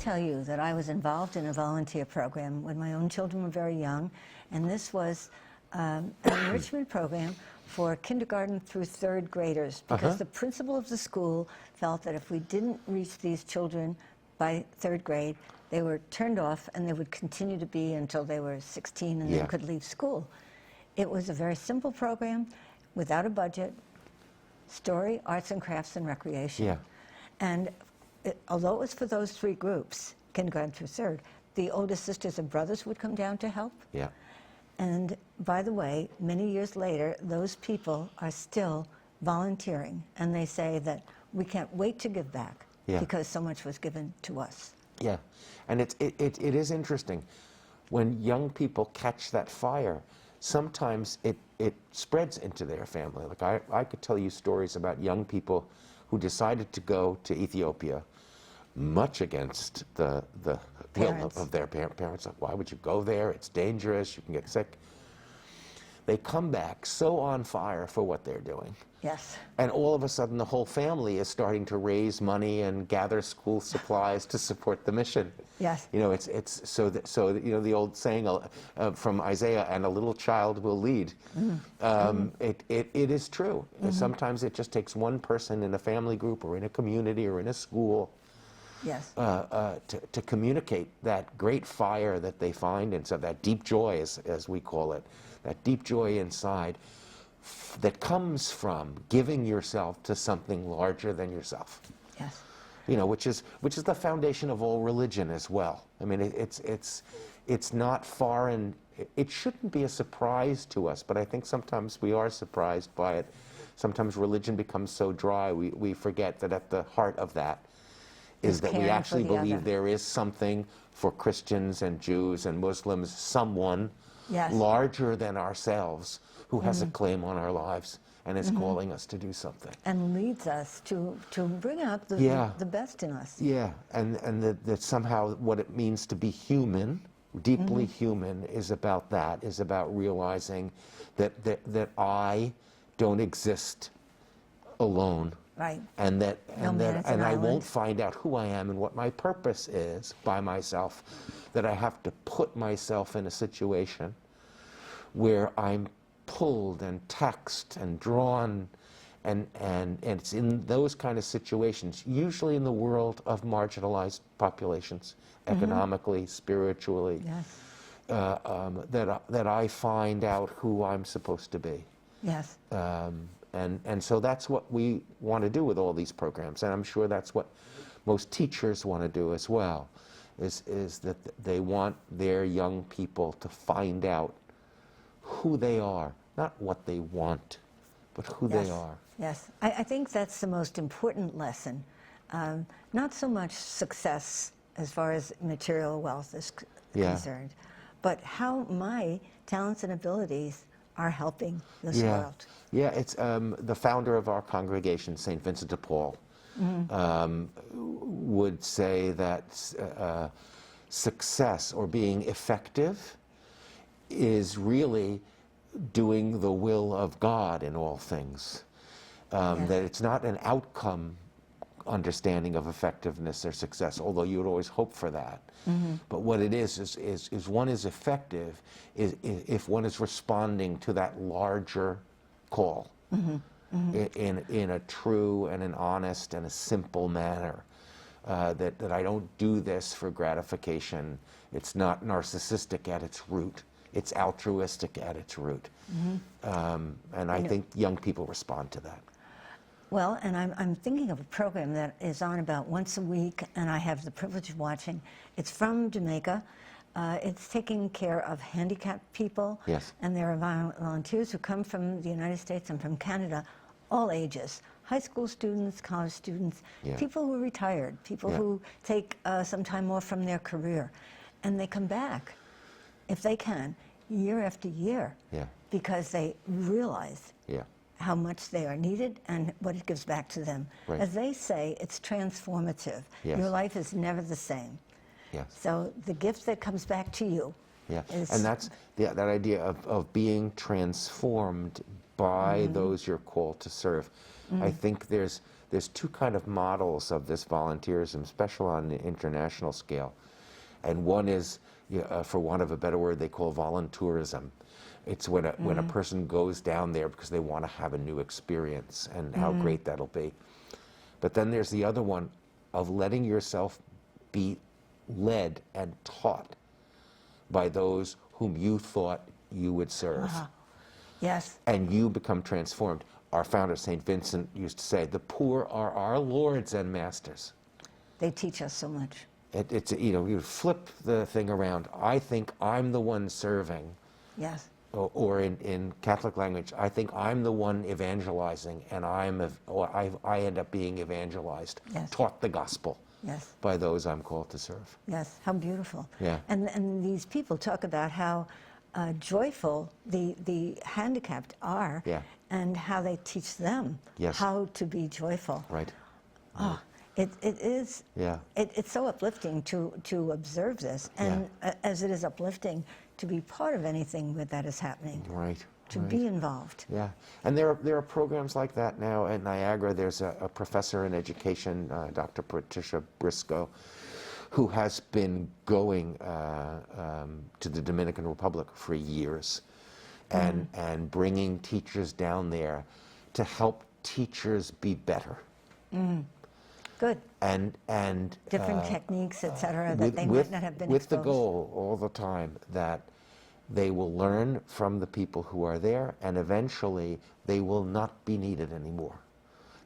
tell you that I was involved in a volunteer program when my own children were very young, and this was an enrichment program for kindergarten through third graders, because the principal of the school felt that if we didn't reach these children by third grade, they were turned off and they would continue to be until they were 16 and then could leave school. It was a very simple program without a budget, story, arts and crafts, and recreation. Yeah. And although it was for those three groups, kindergarten through third, the oldest sisters and brothers would come down to help. Yeah. And by the way, many years later, those people are still volunteering, and they say that we can't wait to give back because so much was given to us. Yeah, and it is interesting. When young people catch that fire, sometimes it spreads into their family. Like I could tell you stories about young people who decided to go to Ethiopia, much against the will of their parents. Like, why would you go there? It's dangerous, you can get sick. They come back so on fire for what they're doing. Yes. And all of a sudden the whole family is starting to raise money and gather school supplies to support the mission. Yes. You know, it's so you know the old saying from Isaiah, and a little child will lead. It is true. Sometimes it just takes one person in a family group or in a community or in a school to communicate that great fire that they find, and so that deep joy, as we call it, that deep joy inside that comes from giving yourself to something larger than yourself. Yes. You know, which is the foundation of all religion as well. I mean, it's not foreign. It shouldn't be a surprise to us, but I think sometimes we are surprised by it. Sometimes religion becomes so dry, we forget that at the heart of that is that we actually believe there is something for Christians and Jews and Muslims, someone larger than ourselves who has a claim on our lives and is calling us to do something. And leads us to bring out the best in us. Yeah, and that somehow what it means to be human, deeply human, is about that, is about realizing that I don't exist alone. Right. And I won't find out who I am and what my purpose is by myself, that I have to put myself in a situation where I'm pulled and taxed and drawn, and it's in those kind of situations, usually in the world of marginalized populations, economically, spiritually, that I find out who I'm supposed to be. Yes. And so that's what we want to do with all these programs, and I'm sure that's what most teachers want to do as well, is that they want their young people to find out who they are, not what they want, but who they are. Yes, I think that's the most important lesson. Not so much success as far as material wealth is concerned, but how my talents and abilities are helping this world. Yeah, it's the founder of our congregation, St. Vincent de Paul, would say that success or being effective is really doing the will of God in all things. That it's not an outcome understanding of effectiveness or success, although you would always hope for that. But what it is one is effective if one is responding to that larger call in a true and an honest and a simple manner. That I don't do this for gratification. It's not narcissistic at its root. It's altruistic at its root. And I think young people respond to that. Well, and I'm thinking of a program that is on about once a week, and I have the privilege of watching. It's from Jamaica. It's taking care of handicapped people. Yes. And there are volunteers who come from the United States and from Canada, all ages. High school students, college students, people who are retired, people who take some time off from their career. And they come back, if they can, year after year, because they realize how much they are needed and what it gives back to them. Right. As they say, it's transformative. Your life is never the same. So the gift that comes back to you is... And that's that idea of being transformed by those you're called to serve. I think there's there's two kind of models of this volunteerism, especially on the international scale. And one is, for want of a better word, they call voluntourism. It's when a person goes down there because they want to have a new experience and how great that'll be. But then there's the other one of letting yourself be led and taught by those whom you thought you would serve. Yes. And you become transformed. Our founder, St. Vincent, used to say, the poor are our lords and masters. They teach us so much. It's, you flip the thing around. I think I'm the one serving. Yes. Or in Catholic language, I think I'm the one evangelizing, and I end up being evangelized, Yes. taught the gospel Yes. by those I'm called to serve. Yes. How beautiful. Yeah. And these people talk about how joyful the handicapped are, Yeah. and how they teach them Yes. how to be joyful. Right. Oh, it is. Yeah. It's so uplifting to observe this, and as it is uplifting to be part of anything that is happening. Right. To right. be involved. Yeah, and there are programs like that now at Niagara. There's a professor in education, Dr. Patricia Briscoe, who has been going to the Dominican Republic for years, and bringing teachers down there to help teachers be better. Good. And Different techniques, etc., that they might not have been with exposed. the goal all the time that they will learn from the people who are there, and eventually they will not be needed anymore.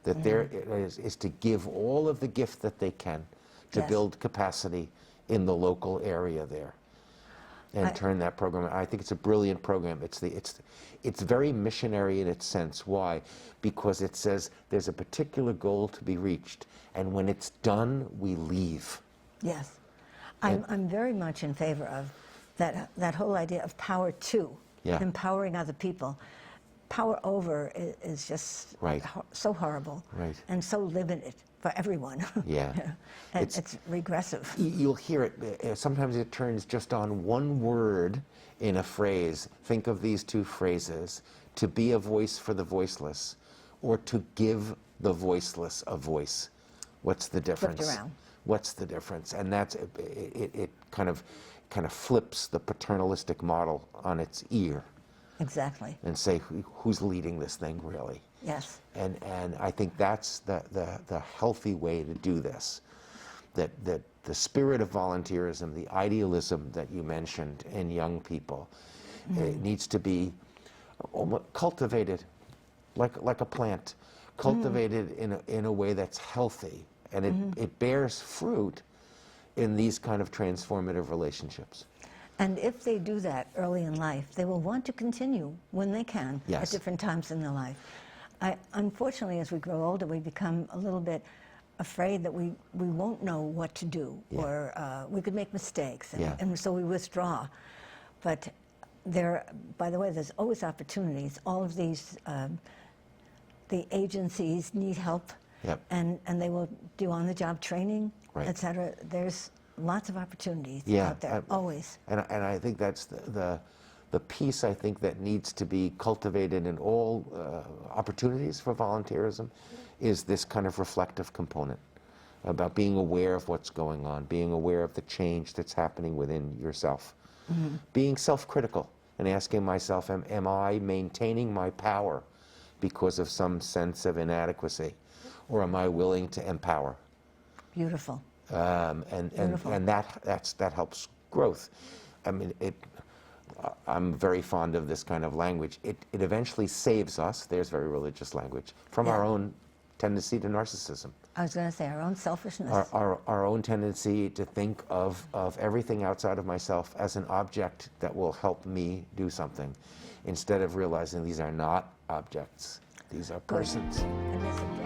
That there is to give all of the gift that they can to Yes. build capacity in the local area there, and turn that program. I think it's a brilliant program. It's very missionary in its sense. Why? Because it says there's a particular goal to be reached, and when it's done, we leave. Yes. I'm very much in favor of that whole idea of power to, Yeah. empowering other people. Power over is just Right. So horrible, Right. and so limited for everyone. Yeah. And It's- it's regressive. You'll hear it. Sometimes it turns just on one word in a phrase. Think of these two phrases: to be a voice for the voiceless, or to give the voiceless a voice. What's the difference? around. What's the difference? And that's it. Kind of flips the paternalistic model on its ear Exactly. and say, who's leading this thing really? Yes. And I think that's the healthy way to do this. That the spirit of volunteerism, the idealism that you mentioned in young people, it needs to be cultivated like a plant, cultivated in a way that's healthy, and it bears fruit in these kind of transformative relationships. And if they do that early in life, they will want to continue when they can Yes. at different times in their life. Unfortunately, as we grow older, we become a little bit afraid that we won't know what to do, or we could make mistakes, and so we withdraw. But by the way, there's always opportunities. All of these, the agencies need help, Yep. and they will do on-the-job training, Right. etc. There's lots of opportunities Yeah, out there, always. And I think that's the piece I think that needs to be cultivated in all opportunities for volunteerism is this kind of reflective component about being aware of what's going on, being aware of the change that's happening within yourself, being self-critical and asking myself, am I maintaining my power because of some sense of inadequacy, or am I willing to empower? Beautiful. And Beautiful. that helps growth. I mean, I'm very fond of this kind of language. It eventually saves us, there's very religious language, from our own tendency to narcissism. I was going to say our own selfishness. Our own tendency to think of everything outside of myself as an object that will help me do something, instead of realizing these are not objects, these are persons. And there's a